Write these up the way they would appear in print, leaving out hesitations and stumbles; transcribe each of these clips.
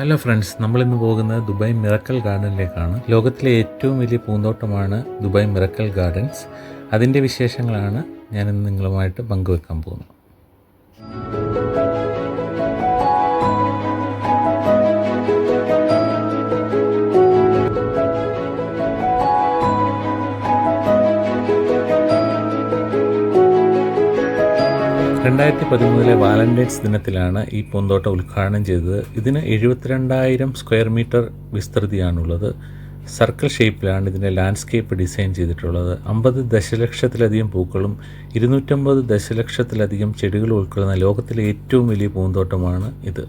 Hello friends, നമ്മളിന്ന് പോകുന്നത് Dubai miracle ഗാർഡനിലേക്കാണ്. ലോകത്തിലെ ഏറ്റവും വലിയ പൂന്തോട്ടമാണ് ദുബായ് മിറക്കൽ ഗാർഡൻസ്. അതിൻ്റെ വിശേഷങ്ങളാണ് ഞാനിന്ന് നിങ്ങളുമായിട്ട് പങ്കുവെക്കാൻ പോകുന്നത്. (2013) വാലന്റൈൻസ് ദിനത്തിലാണ് ഈ പൂന്തോട്ടം ഉദ്ഘാടനം ചെയ്തത്. ഇതിന് 72,000 സ്ക്വയർ മീറ്റർ വിസ്തൃതിയാണുള്ളത്. സർക്കിൾ ഷേപ്പിലാണ് ഇതിൻ്റെ ലാൻഡ്സ്കേപ്പ് ഡിസൈൻ ചെയ്തിട്ടുള്ളത്. 50 ദശലക്ഷത്തിലധികം പൂക്കളും 250 ദശലക്ഷത്തിലധികം ചെടികളും ഉൾക്കൊള്ളുന്ന ലോകത്തിലെ ഏറ്റവും വലിയ പൂന്തോട്ടമാണ് ഇത്.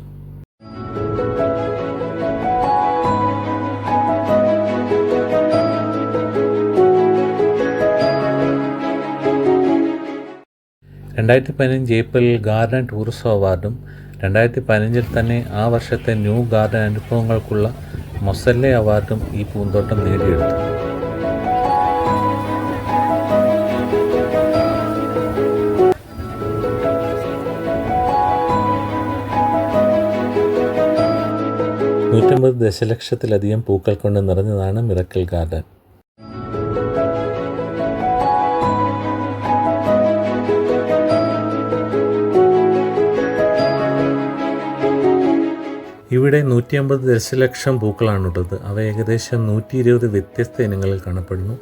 ഏപ്രിലിൽ ഗാർഡൻ ടൂറിസം അവാർഡും 2015 തന്നെ ആ വർഷത്തെ ന്യൂ ഗാർഡൻ അനുഭവങ്ങൾക്കുള്ള മൊസല്ലെ അവാർഡും ഈ പൂന്തോട്ടം നേടിയെടുത്തു. ദശലക്ഷത്തിലധികം പൂക്കൾ കൊണ്ട് നിറഞ്ഞതാണ് മിറക്കൽ ഗാർഡൻ. ഇവിടെ 150 ദശലക്ഷം പൂക്കളാണുള്ളത്. അവ ഏകദേശം 120 വ്യത്യസ്ത ഇനങ്ങളിൽ കാണപ്പെടുന്നു.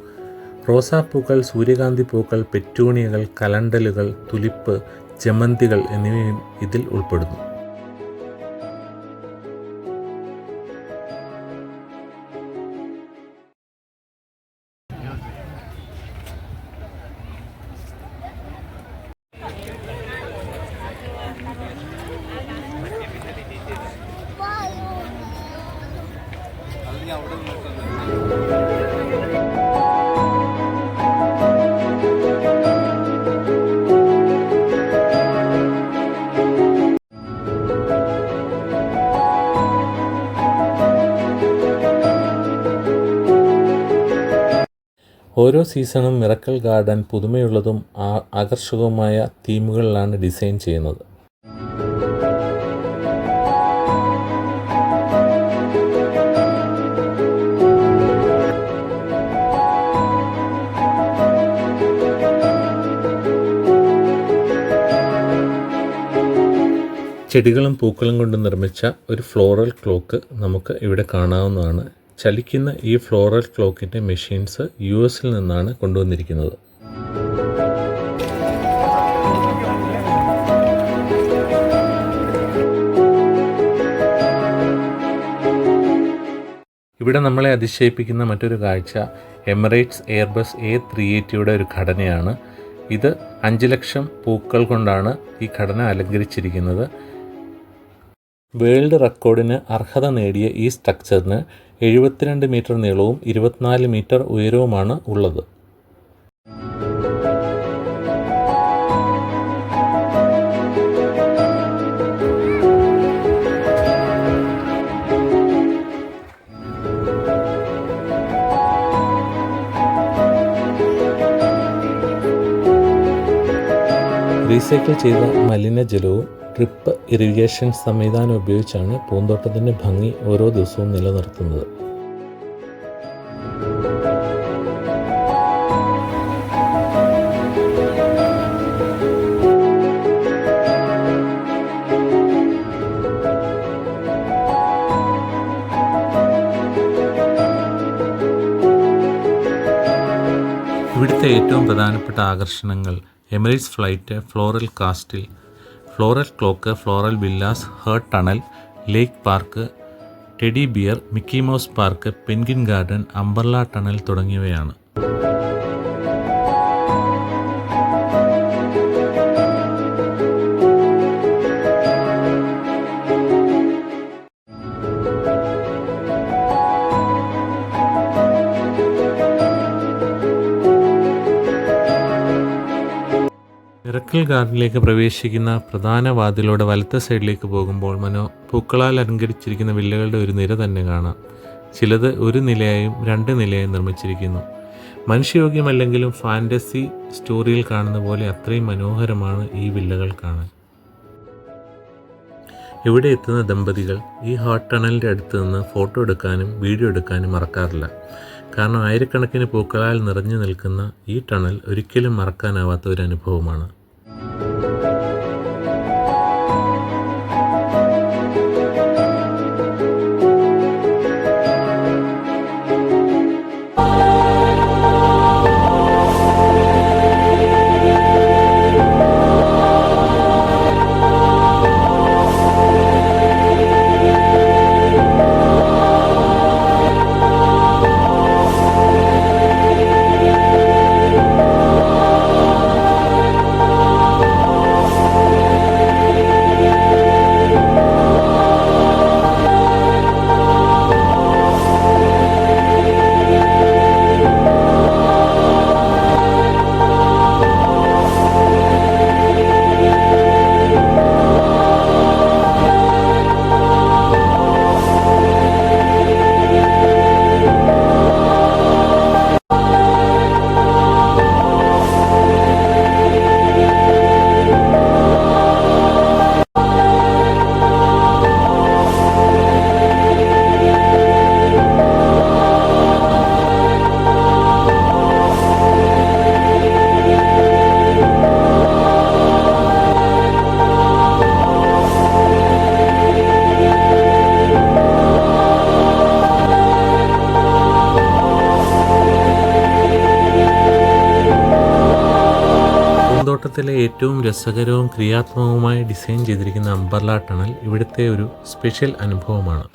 റോസാപ്പൂക്കൾ, സൂര്യകാന്തി പൂക്കൾ, പെറ്റൂണിയകൾ, കലണ്ടലുകൾ, തുലിപ്പ്, ജമന്തികൾ എന്നിവയും ഇതിൽ ഉൾപ്പെടുന്നു. ഓരോ സീസണും മിറക്കൽ ഗാർഡൻ പുതുമയുള്ളതും ആകർഷകവുമായ തീമുകളിലാണ് ഡിസൈൻ ചെയ്യുന്നത്. ചെടികളും പൂക്കളും കൊണ്ട് നിർമ്മിച്ച ഒരു ഫ്ലോറൽ ക്ലോക്ക് നമുക്ക് ഇവിടെ കാണാവുന്നതാണ്. ചലിക്കുന്ന ഈ ഫ്ലോറൽ ക്ലോക്കിൻ്റെ മെഷീൻസ് US-ൽ നിന്നാണ് കൊണ്ടുവന്നിരിക്കുന്നത്. ഇവിടെ നമ്മളെ അതിശയിപ്പിക്കുന്ന മറ്റൊരു കാഴ്ച എമിറേറ്റ്സ് എയർബസ് A380യുടെ ഒരു ഘടനയാണ്. ഇത് 5 ലക്ഷം പൂക്കൾ കൊണ്ടാണ് ഈ ഘടന അലങ്കരിച്ചിരിക്കുന്നത്. വേൾഡ് റെക്കോർഡിന് അർഹത നേടിയ ഈ സ്ട്രക്ചറിന് 72 മീറ്റർ നീളവും 24 മീറ്റർ ഉയരവുമാണ് ഉള്ളത്. റീസൈക്കിൾ ചെയ്ത മലിനജലവും ഡ്രിപ്പ് ഇറിഗേഷൻ സംവിധാനം ഉപയോഗിച്ചാണ് പൂന്തോട്ടത്തിൻ്റെ ഭംഗി ഓരോ ദിവസവും നിലനിർത്തുന്നത്. ഇവിടുത്തെ ഏറ്റവും പ്രധാനപ്പെട്ട ആകർഷണങ്ങൾ Emirates flight, floral castle, floral clock, floral villas, heart tunnel, lake park, teddy bear, Mickey Mouse park, penguin garden, umbrella tunnel തുടങ്ങിയവയാണ്. മിറക്കൽ ഗാർഡനിലേക്ക് പ്രവേശിക്കുന്ന പ്രധാന വാതിലൂടെ വലത്തെ സൈഡിലേക്ക് പോകുമ്പോൾ പൂക്കളാൽ അലങ്കരിച്ചിരിക്കുന്ന വില്ലകളുടെ ഒരു നിര തന്നെ കാണാം. ചിലത് ഒരു നിലയായും 2 നിലയായും നിർമ്മിച്ചിരിക്കുന്നു. മനുഷ്യയോഗ്യമല്ലെങ്കിലും ഫാൻറ്റസി സ്റ്റോറിയിൽ കാണുന്ന പോലെ അത്രയും മനോഹരമാണ് ഈ വില്ലകൾ കാണാൻ. ഇവിടെ എത്തുന്ന ദമ്പതികൾ ഈ ഹോട്ട് ടണലിൻ്റെ അടുത്ത് നിന്ന് ഫോട്ടോ എടുക്കാനും വീഡിയോ എടുക്കാനും മറക്കാറില്ല. കാരണം ആയിരക്കണക്കിന് പൂക്കളാൽ നിറഞ്ഞു നിൽക്കുന്ന ഈ ടണൽ ഒരിക്കലും മറക്കാനാവാത്ത ഒരു അനുഭവമാണ്. പൂന്തോട്ടത്തിലെ ഏറ്റവും രസകരവും ക്രിയാത്മകവുമായി ഡിസൈൻ ചെയ്തിരിക്കുന്ന അംബർല ടണൽ ഇവിടുത്തെ ഒരു സ്പെഷ്യൽ അനുഭവമാണ്.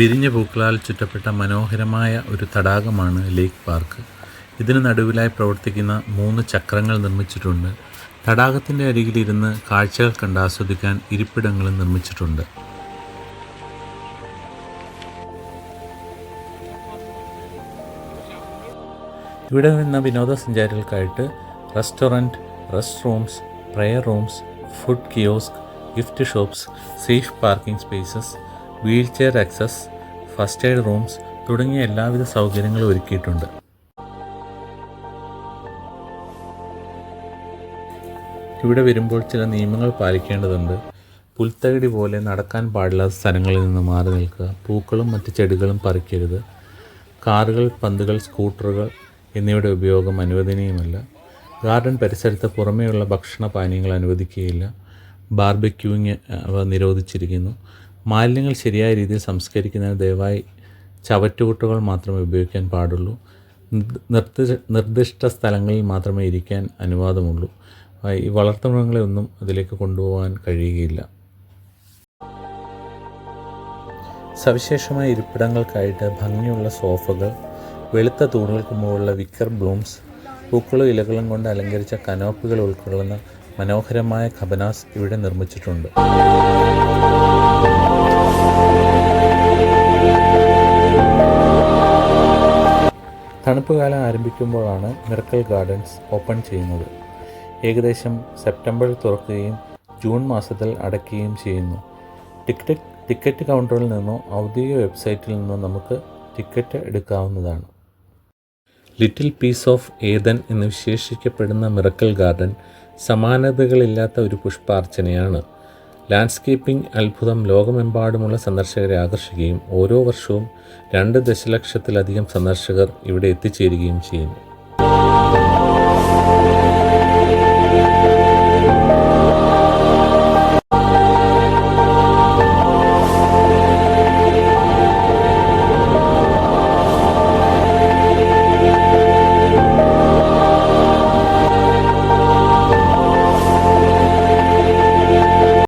വിരിഞ്ഞ പൂക്കളാൽ ചുറ്റപ്പെട്ട മനോഹരമായ ഒരു തടാകമാണ് ലേക്ക് പാർക്ക്. ഇതിന് നടുവിലായി പ്രവർത്തിക്കുന്ന 3 ചക്രങ്ങൾ നിർമ്മിച്ചിട്ടുണ്ട്. തടാകത്തിൻ്റെ അരികിലിരുന്ന് കാഴ്ചകൾ കണ്ട് ആസ്വദിക്കാൻ ഇരിപ്പിടങ്ങളും നിർമ്മിച്ചിട്ടുണ്ട്. ഇവിടെ നിന്ന് വിനോദസഞ്ചാരികൾക്കായിട്ട് restaurant, rest rooms, prayer rooms, food kiosk, gift shops, safe parking spaces, wheel chair access, first aid rooms തുടങ്ങിയ എല്ലാവിധ സൗകര്യങ്ങളും ഒരുക്കിയിട്ടുണ്ട്. ഇവിടെ വരുമ്പോൾ ചില നിയമങ്ങൾ പാലിക്കേണ്ടതുണ്ട്. പുൽത്തകിടി പോലെ നടക്കാൻ പാടില്ലാത്ത സ്ഥലങ്ങളിൽ നിന്ന് മാറി നിൽക്കുക. പൂക്കളും മറ്റ് ചെടികളും പറിക്കരുത്. കാറുകൾ, പന്തുകൾ, സ്കൂട്ടറുകൾ എന്നിവയുടെ ഉപയോഗം അനുവദനീയമല്ല. ഗാർഡൻ പരിസരത്ത് പുറമേയുള്ള ഭക്ഷണ പാനീയങ്ങൾ അനുവദിക്കുകയില്ല. ബാർബെക്യൂയിങ് അവ നിരോധിച്ചിരിക്കുന്നു. മാലിന്യങ്ങൾ ശരിയായ രീതിയിൽ സംസ്കരിക്കുന്നതിന് ദയവായി ചവറ്റുകുട്ടകൾ മാത്രമേ ഉപയോഗിക്കാൻ പാടുള്ളൂ. നിർദ്ദിഷ്ട സ്ഥലങ്ങളിൽ മാത്രമേ ഇരിക്കാൻ അനുവാദമുള്ളൂ. ഈ വളർത്തുമൃഗങ്ങളെ ഒന്നും അതിലേക്ക് കൊണ്ടുപോകാൻ കഴിയുകയില്ല. സവിശേഷമായ ഇരിപ്പിടങ്ങൾക്കായിട്ട് ഭംഗിയുള്ള സോഫകൾ, വെളുത്ത തൂണുകൾക്ക് മുകളിലുള്ള വിക്കർ ബ്ലൂംസ്, പൂക്കളും ഇലകളും കൊണ്ട് അലങ്കരിച്ച കനോപ്പുകൾ ഉൾക്കൊള്ളുന്ന മനോഹരമായ ഖബനാസ് ഇവിടെ നിർമ്മിച്ചിട്ടുണ്ട്. തണുപ്പ് കാലം ആരംഭിക്കുമ്പോഴാണ് മിറക്കിൾ ഗാർഡൻസ് ഓപ്പൺ ചെയ്യുന്നത്. ഏകദേശം സെപ്റ്റംബറിൽ തുറക്കുകയും ജൂൺ മാസത്തിൽ അടയ്ക്കുകയും ചെയ്യുന്നു. ടിക്കറ്റ് കൗണ്ടറിൽ നിന്നോ ഔദ്യോഗിക വെബ്സൈറ്റിൽ നിന്നോ നമുക്ക് ടിക്കറ്റ് എടുക്കാവുന്നതാണ്. ലിറ്റിൽ പീസ് ഓഫ് ഏദൻ എന്ന് വിശേഷിക്കപ്പെടുന്ന മിറക്കിൾ ഗാർഡൻ സമാനതകളില്ലാത്ത ഒരു പുഷ്പാർച്ചനയാണ്. ലാൻഡ്സ്കേപ്പിംഗ് അത്ഭുതം ലോകമെമ്പാടുമുള്ള സന്ദർശകരെ ആകർഷിക്കുകയും ഓരോ വർഷവും 2 ദശലക്ഷത്തിലധികം സന്ദർശകർ ഇവിടെ എത്തിച്ചേരുകയും ചെയ്യുന്നു.